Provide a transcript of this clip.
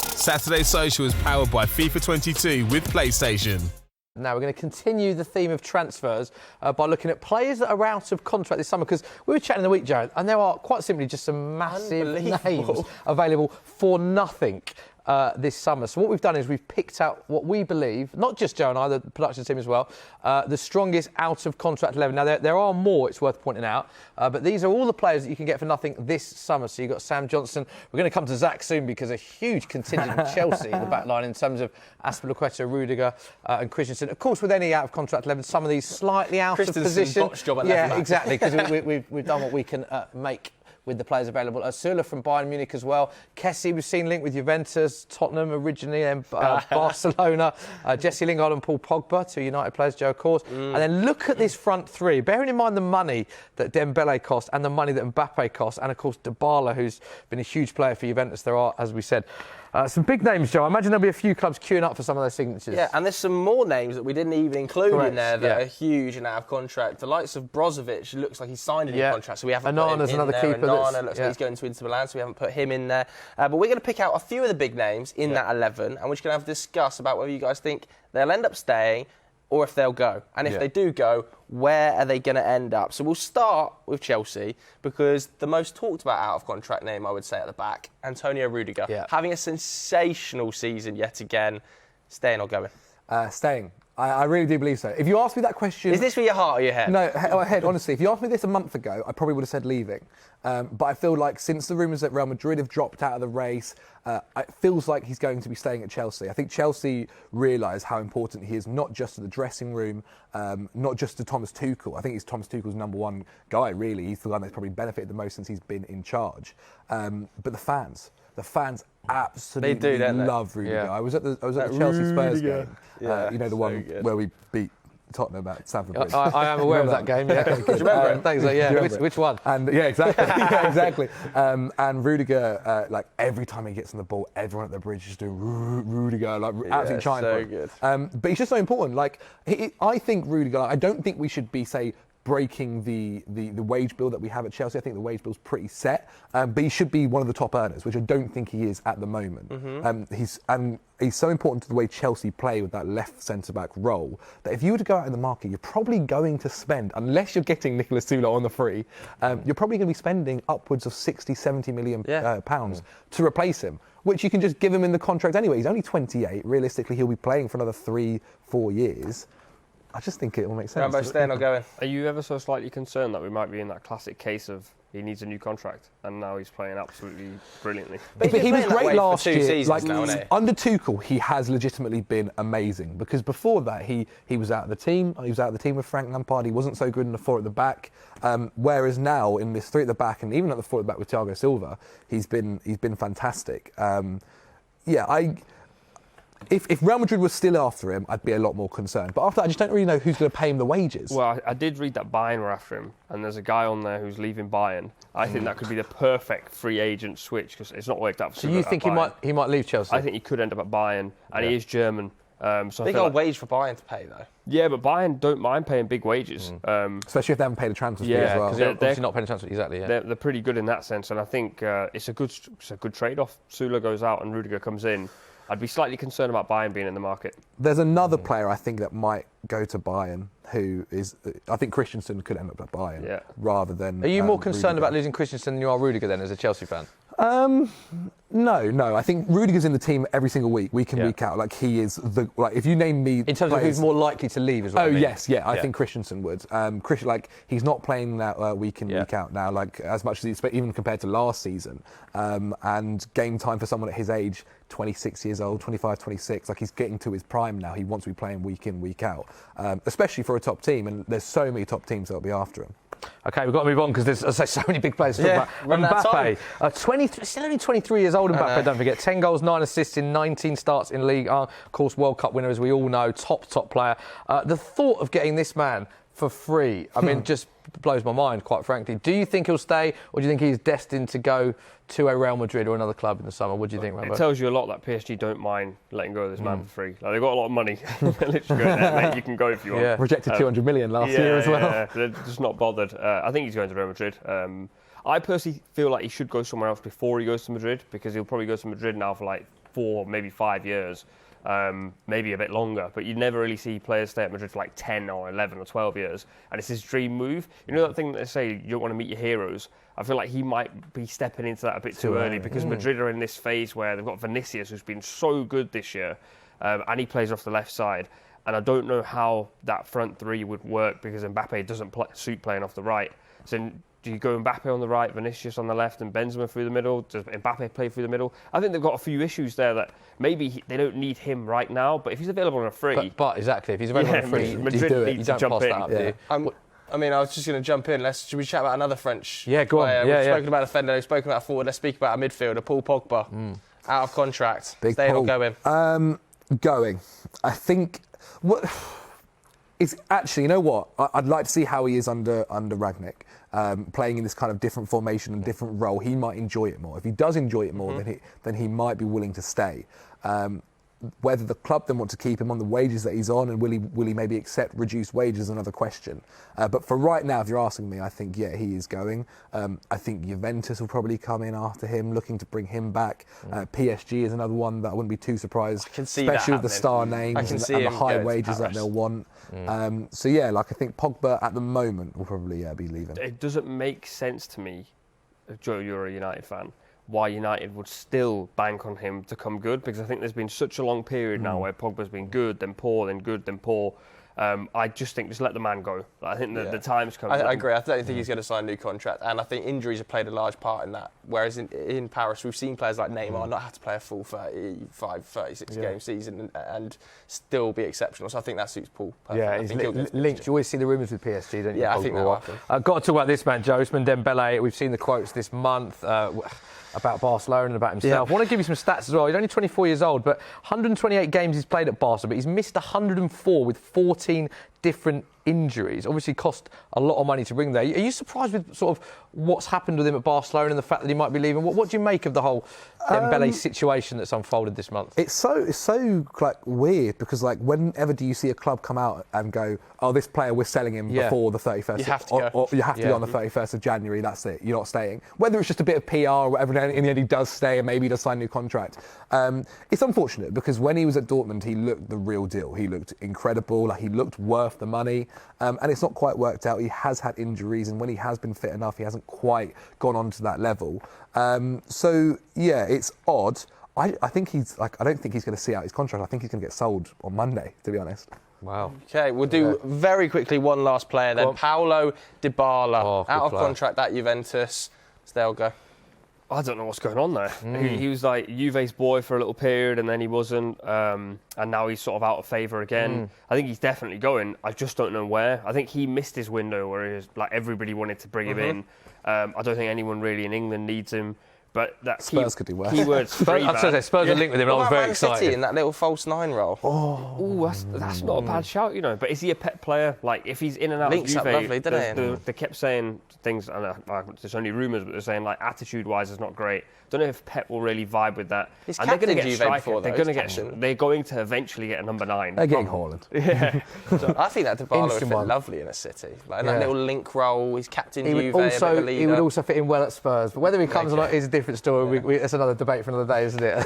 Saturday Social is powered by FIFA 22 with PlayStation. Now we're going to continue the theme of transfers by looking at players that are out of contract this summer, because we were chatting in the week, Jared, and there are quite simply just some massive names available for nothing this summer. So what we've done is we've picked out what we believe, not just Joe and I, the production team as well, the strongest out of contract 11. Now there are more, it's worth pointing out, but these are all the players that you can get for nothing this summer. So you've got Sam Johnson. We're going to come to Zac soon, because a huge contingent of Chelsea in the back line in terms of Azpilicueta, Rudiger and Christensen. Of course, with any out of contract 11, some of these slightly out of position. Job at yeah, exactly, because we've done what we can make with the players available. Süle from Bayern Munich as well. Kessie, we've seen linked with Juventus, Tottenham originally, and Barcelona. Jesse Lingard and Paul Pogba, two United players, Joe, of course. And then look at this front three, bearing in mind the money that Dembele cost and the money that Mbappe cost, and of course Dybala, who's been a huge player for Juventus. There are, as we said, some big names, Joe. I imagine there'll be a few clubs queuing up for some of those signatures. Yeah, and there's some more names that we didn't even include in there that are huge and out of contract. The likes of Brozovic looks like he's signed a new contract, so we haven't put him in another there. keeper. Onana looks like he's going to Inter Milan, so we haven't put him in there. But we're going to pick out a few of the big names in that 11, and we're just going to have a discuss about whether you guys think they'll end up staying or if they'll go. And if they do go, where are they going to end up? So we'll start with Chelsea, because the most talked about out-of-contract name, I would say, at the back, Antonio Rudiger. Having a sensational season yet again. Staying or going? Staying. I really do believe so. If you asked me that question... Is this for your heart or your head? No, head, honestly. If you asked me this a month ago, I probably would have said leaving. But I feel like since the rumours that Real Madrid have dropped out of the race, it feels like he's going to be staying at Chelsea. I think Chelsea realise how important he is, not just to the dressing room, not just to Thomas Tuchel. I think he's Thomas Tuchel's number one guy, really. He's the one that's probably benefited the most since he's been in charge. But the fans absolutely love Rudiger. I was at the Chelsea Spurs game. You know, the one where we beat Tottenham at Stamford Bridge. I am aware of that game. Yeah, do you remember it? Thanks. Yeah, which one? And exactly. And Rudiger, like every time he gets on the ball, everyone at the bridge is doing Rudiger, like absolutely trying. So good. But he's just so important. Like I think Rudiger. I don't think we should be breaking the wage bill that we have at Chelsea. I think the wage bill's pretty set, but he should be one of the top earners, which I don't think he is at the moment. He's so important to the way Chelsea play with that left centre-back role that if you were to go out in the market, you're probably going to spend, unless you're getting Nicolas Süle on the free, you're probably going to be spending upwards of 60, 70 million pounds to replace him, which you can just give him in the contract anyway. He's only 28. Realistically, he'll be playing for another 3-4 years. I just think it will make sense. Rambo, staying or going? Are you ever so slightly concerned that we might be in that classic case of he needs a new contract and now he's playing absolutely brilliantly? But he was great last year. Under Tuchel, he has legitimately been amazing, because before that he was out of the team. He was out of the team with Frank Lampard. He wasn't so good in the four at the back. Whereas now in this three at the back and even at the four at the back with Thiago Silva, he's been fantastic. If Real Madrid was still after him, I'd be a lot more concerned. But after that, I just don't really know who's going to pay him the wages. Well, I did read that Bayern were after him, and there's a guy on there who's leaving Bayern. I think that could be the perfect free agent switch, because it's not worked out for So you think he might leave Chelsea? I think he could end up at Bayern, and he is German. So big old wage for Bayern to pay, though. Yeah, but Bayern don't mind paying big wages. Especially if they haven't paid a transfer fee as well. Because they're not paying a transfer, exactly. Yeah. They're pretty good in that sense, and I think it's a good trade-off. Süle goes out and Rudiger comes in. I'd be slightly concerned about Bayern being in the market. There's another player I think that might go to Bayern, who is, I think Christensen could end up at Bayern rather than. Are you more concerned about losing Christensen than you are Rudiger then, as a Chelsea fan? No. I think Rudiger's in the team every single week in, week out. Like he is if you name me in terms of who's more likely to leave as well. I think Christensen would. He's not playing that week in, week out now, like as much as he expect, even compared to last season. And game time for someone at his age, 26 years old, 25, 26, like he's getting to his prime now. He wants to be playing week in, week out, especially for a top team. And there's so many top teams that'll be after him. Okay, we've got to move on because there's, as I say, so many big players to talk about. Mbappe, still only 23 years old, Mbappe, don't forget. 10 goals, 9 assists in 19 starts in League. Of course, World Cup winner, as we all know, top player. The thought of getting this man for free, I mean, just blows my mind, quite frankly. Do you think he'll stay, or do you think he's destined to go to a Real Madrid or another club in the summer? What do you think, Rambo? It tells you a lot that PSG don't mind letting go of this man for free. Like, they've got a lot of money. Literally go there, mate, you can go if you want. Rejected 200 million last year as well. Yeah, they're just not bothered. I think he's going to Real Madrid. I personally feel like he should go somewhere else before he goes to Madrid, because he'll probably go to Madrid now for like 4, maybe 5 years, maybe a bit longer. But you never really see players stay at Madrid for like 10 or 11 or 12 years. And it's his dream move. You know that thing that they say, you don't want to meet your heroes? I feel like he might be stepping into that a bit too early because Madrid are in this phase where they've got Vinicius, who's been so good this year, and he plays off the left side. And I don't know how that front three would work because Mbappe doesn't suit playing off the right. So do you go Mbappe on the right, Vinicius on the left, and Benzema through the middle? Does Mbappe play through the middle? I think they've got a few issues there that maybe they don't need him right now, but if he's available on a free... But exactly, if he's available on a free, Madrid needs to jump in. I mean, I was just going to jump in. Should we chat about another French player? Go on. We've spoken about a defender, we've spoken about a forward. Let's speak about a midfielder, Paul Pogba. Out of contract. Big Staying Paul. or going? Going. I think... It's actually, you know what? I'd like to see how he is under Ragnick, playing in this kind of different formation and different role. He might enjoy it more. If he does enjoy it more, then he might be willing to stay. Whether the club then want to keep him on the wages that he's on, and will he maybe accept reduced wages, is another question. But for right now, if you're asking me, I think he is going. I think Juventus will probably come in after him, looking to bring him back. PSG is another one that I wouldn't be too surprised, especially with the star names and the high wages that they'll want. So yeah, I think Pogba at the moment will probably be leaving. It doesn't make sense to me, Joe, you're a United fan, why United would still bank on him to come good, because I think there's been such a long period now where Pogba's been good, then poor, then good, then poor. I just think just let the man go. I think the time's come. I agree. I don't think he's going to sign a new contract, and I think injuries have played a large part in that. Whereas in Paris, we've seen players like Neymar not have to play a full 35, 36 game season and still be exceptional. So I think that suits Paul perfectly. Yeah, he's linked. You always see the rumours with PSG, don't you? Yeah, I think that will happen. Got to talk about this man, Joe. Ousmane Dembele. We've seen the quotes this month. About Barcelona and about himself. I want to give you some stats as well. He's only 24 years old, but 128 games he's played at Barca, but he's missed 104 with 14 different injuries. Obviously cost a lot of money to bring there. Are you surprised with sort of what's happened with him at Barcelona and the fact that he might be leaving? What do you make of the whole Dembele situation that's unfolded this month? It's so weird because whenever do you see a club come out and go, oh, this player, we're selling him before the 31st. You have to go. Or you have to go on the 31st of January. That's it. You're not staying. Whether it's just a bit of PR or whatever, in the end he does stay and maybe he does sign a new contract. It's unfortunate because when he was at Dortmund, he looked the real deal. He looked incredible. He looked worth the money. And it's not quite worked out. He has had injuries, and when he has been fit enough, he hasn't quite gone on to that level. So yeah, it's odd. I think I don't think he's going to see out his contract. I think he's going to get sold on Monday, to be honest. Wow. Okay, we'll do very quickly one last player then. Paulo Dybala, out of contract at Juventus. They'll go. I don't know what's going on there. He was like Juve's boy for a little period and then he wasn't, and now he's sort of out of favour again. I think he's definitely going. I just don't know where. I think he missed his window where he was, everybody wanted to bring him in. I don't think anyone really in England needs him. But that Spurs could do worse. Keywords Spurs are linked with him, and I was very excited. City in that little false 9 role. That's not a bad shout, But is he a pet player? If he's in and out Links of Juve, up lovely, didn't they kept saying things, and there's only rumours, but they're saying attitude-wise is not great. Don't know if Pep will really vibe with that. He's and they're going to get Juve striker. before, though. They're going to eventually get a number 9. They're getting Haaland. Yeah. I think that Dybala would fit lovely in a City. That little link role. He's captain Juve. He would also fit in well at Spurs. But whether he comes or not is a different story. That's another debate for another day, isn't it?